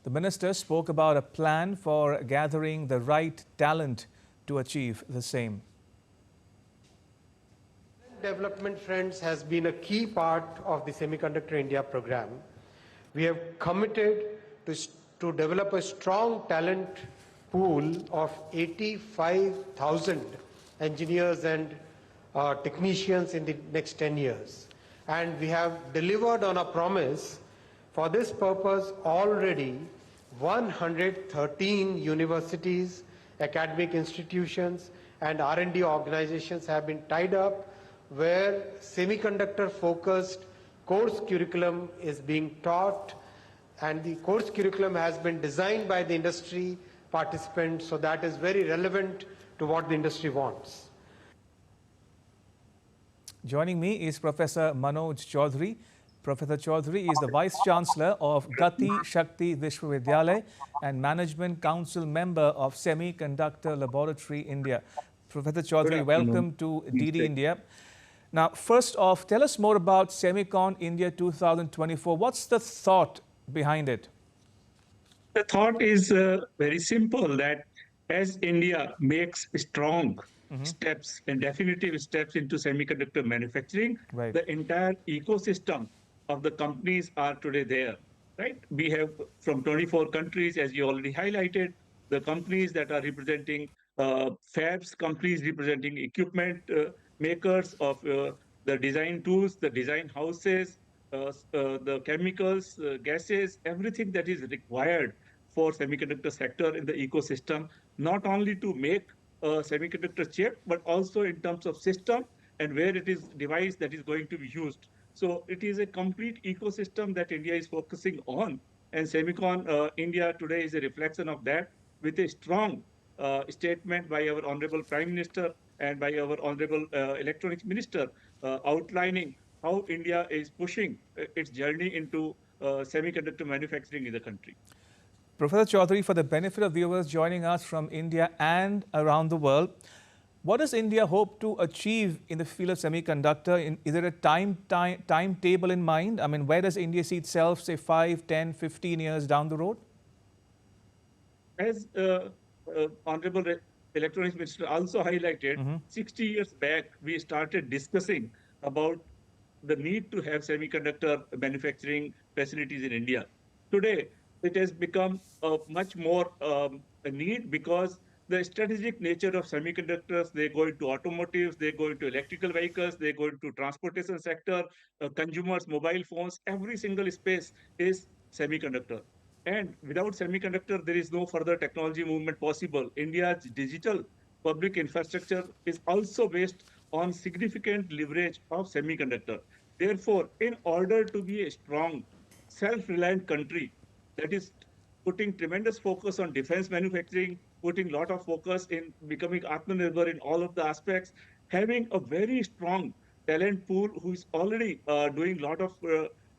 The minister spoke about a plan for gathering the right talent to achieve the same. Development, friends, has been a key part of the Semiconductor India program. We have committed to develop a strong talent pool of 85,000 engineers and technicians in the next 10 years. And we have delivered on a promise. For this purpose, already 113 universities, academic institutions, and R&D organizations have been tied up where semiconductor-focused course curriculum is being taught, and the course curriculum has been designed by the industry participants, so that is very relevant to what the industry wants. Joining me is Professor Manoj Chaudhary. Professor Chaudhary is the Vice Chancellor of Gati Shakti Vishwavidyalaya and Management Council member of Semiconductor Laboratory India. Professor Chaudhary, welcome to DD India. Now, first off, tell us more about SEMICON India 2024. What's the thought behind it? The thought is very simple, that as India makes strong steps and definitive steps into semiconductor manufacturing, the entire ecosystem of the companies are today there, right? We have from 24 countries, as you already highlighted, the companies that are representing fabs, companies representing equipment makers of the design tools, the design houses, the chemicals, gases, everything that is required for semiconductor sector in the ecosystem, not only to make a semiconductor chip, but also in terms of system and where it is device that is going to be used. So it is a complete ecosystem that India is focusing on, and SEMICON India today is a reflection of that, with a strong statement by our Honorable Prime Minister and by our Honorable Electronics Minister outlining how India is pushing its journey into semiconductor manufacturing in the country. Professor Chaudhary, for the benefit of viewers joining us from India and around the world, what does India hope to achieve in the field of semiconductor? Is there a timetable in mind? I mean, where does India see itself, say, 5, 10, 15 years down the road? As Honorable Electronics Minister also highlighted, 60 years back, we started discussing about the need to have semiconductor manufacturing facilities in India. Today, it has become much more a need, because the strategic nature of semiconductors, they go into automotives, they go into electrical vehicles, they go into transportation sector, consumers, mobile phones, every single space is semiconductor. And without semiconductor, there is no further technology movement possible. India's digital public infrastructure is also based on significant leverage of semiconductor. Therefore, in order to be a strong, self-reliant country that is putting tremendous focus on defense manufacturing, putting a lot of focus in becoming Atmanirbhar in all of the aspects, having a very strong talent pool who is already doing a lot of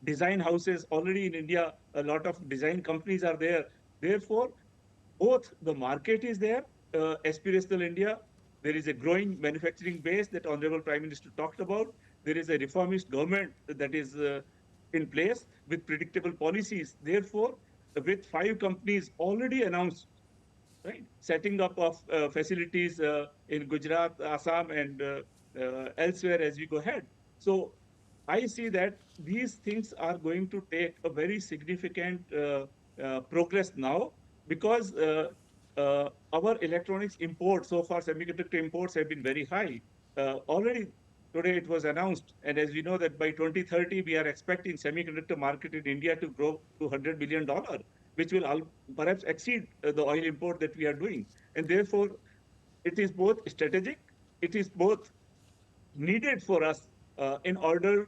design houses already in India, a lot of design companies are there. Therefore, both the market is there, aspirational India, there is a growing manufacturing base that Honorable Prime Minister talked about, there is a reformist government that is in place with predictable policies. Therefore, with 5 companies already announced, right, setting up of facilities in Gujarat, Assam, and elsewhere as we go ahead. So I see that these things are going to take a very significant progress now, because our electronics imports, so far semiconductor imports have been very high. Already today it was announced, and as we know that by 2030, we are expecting semiconductor market in India to grow to $100 billion, which will perhaps exceed the oil import that we are doing. And therefore, it is both strategic, it is both needed for us in order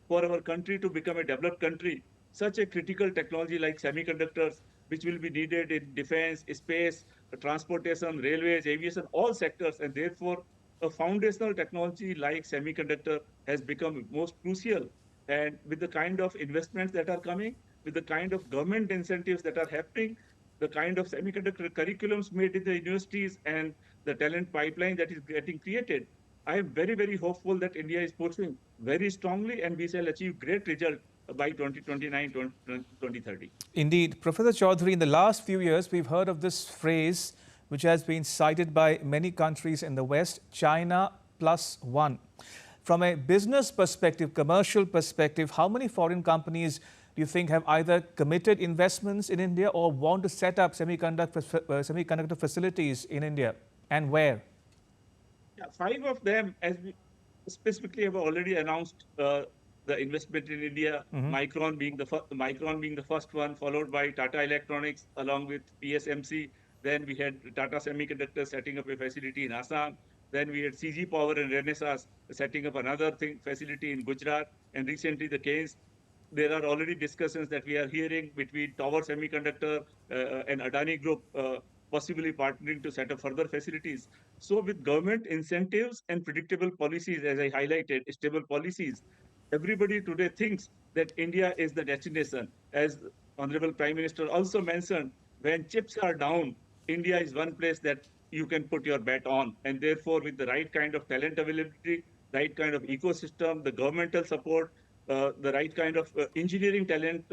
for our country to become a developed country. Such a critical technology like semiconductors, which will be needed in defense, space, transportation, railways, aviation, all sectors. And therefore, a foundational technology like semiconductor has become most crucial. And with the kind of investments that are coming, with the kind of government incentives that are happening, the kind of semiconductor curriculums made in the universities, and the talent pipeline that is getting created, I am very, very hopeful that India is pursuing very strongly, and we shall achieve great result by 2029, 2030. Indeed. Professor Chaudhary, in the last few years, we've heard of this phrase which has been cited by many countries in the West, China plus one. From a business perspective, commercial perspective, how many foreign companies do you think have either committed investments in India or want to set up semiconductor facilities in India, and where? Yeah, 5 of them, as we specifically have already announced the investment in India. Micron being the first one, followed by Tata Electronics along with PSMC. Then we had Tata Semiconductor setting up a facility in Assam. Then we had CG Power and Renesas setting up another facility in Gujarat. And recently the case, there are already discussions that we are hearing between Tower Semiconductor and Adani Group possibly partnering to set up further facilities. So with government incentives and predictable policies, as I highlighted, stable policies, everybody today thinks that India is the destination. As Honorable Prime Minister also mentioned, when chips are down, India is one place that you can put your bet on. And therefore, with the right kind of talent availability, right kind of ecosystem, the governmental support, the right kind of engineering talent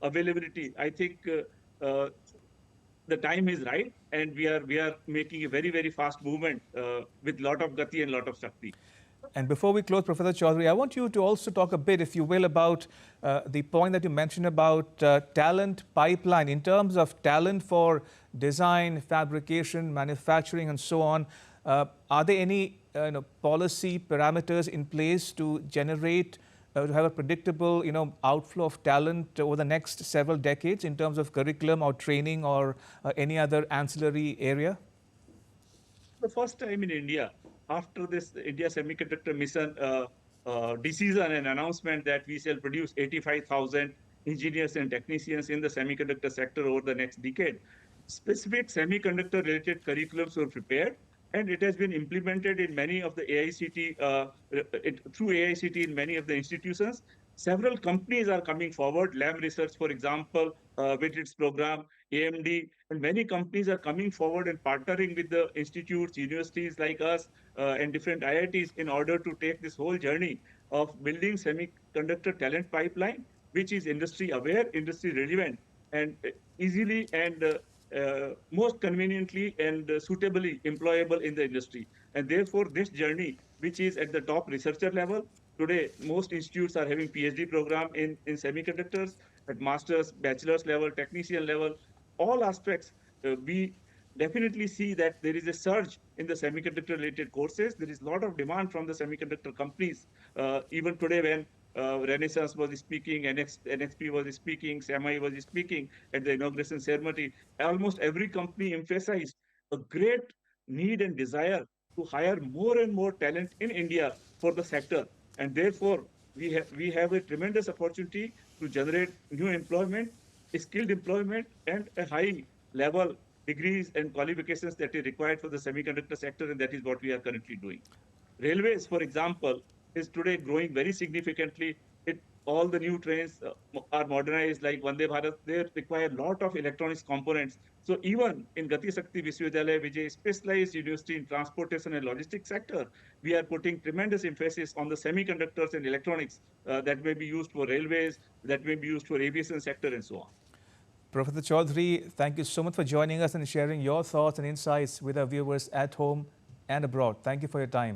availability, I think the time is right, and we are making a very fast movement with lot of gati and lot of shakti. And before we close, Professor Chaudhary, I want you to also talk a bit, if you will, about the point that you mentioned about talent pipeline. In terms of talent for design, fabrication, manufacturing, and so on, are there any policy parameters in place to generate, to have a predictable, outflow of talent over the next several decades in terms of curriculum or training or any other ancillary area? The first time in India, after this India Semiconductor Mission decision and announcement that we shall produce 85,000 engineers and technicians in the semiconductor sector over the next decade, specific semiconductor related curriculums were prepared, and it has been implemented in many of the AICT, through AICT in many of the institutions. Several companies are coming forward, Lam Research, for example, with its program, AMD, and many companies are coming forward and partnering with the institutes, universities like us, and different IITs in order to take this whole journey of building semiconductor talent pipeline, which is industry aware, industry relevant, and easily and most conveniently and suitably employable in the industry. And therefore, this journey, which is at the top researcher level, today most institutes are having PhD program in semiconductors at master's, bachelor's level, technician level, all aspects. We definitely see that there is a surge in the semiconductor related courses. There is a lot of demand from the semiconductor companies. Even today when Renaissance was speaking, NXP was speaking, SEMI was speaking at the inauguration ceremony, almost every company emphasized a great need and desire to hire more and more talent in India for the sector. And therefore, we have a tremendous opportunity to generate new employment, skilled employment, and a high level degrees and qualifications that is required for the semiconductor sector, and that is what we are currently doing. Railways, for example, is today growing very significantly. All the new trains are modernized like Vande Bharat. They require a lot of electronics components. So even in Gati Shakti Vishwavidyalaya, which is a specialized university in transportation and logistics sector, we are putting tremendous emphasis on the semiconductors and electronics that may be used for railways, that may be used for aviation sector, and so on. Professor Chaudhary, thank you so much for joining us and sharing your thoughts and insights with our viewers at home and abroad. Thank you for your time.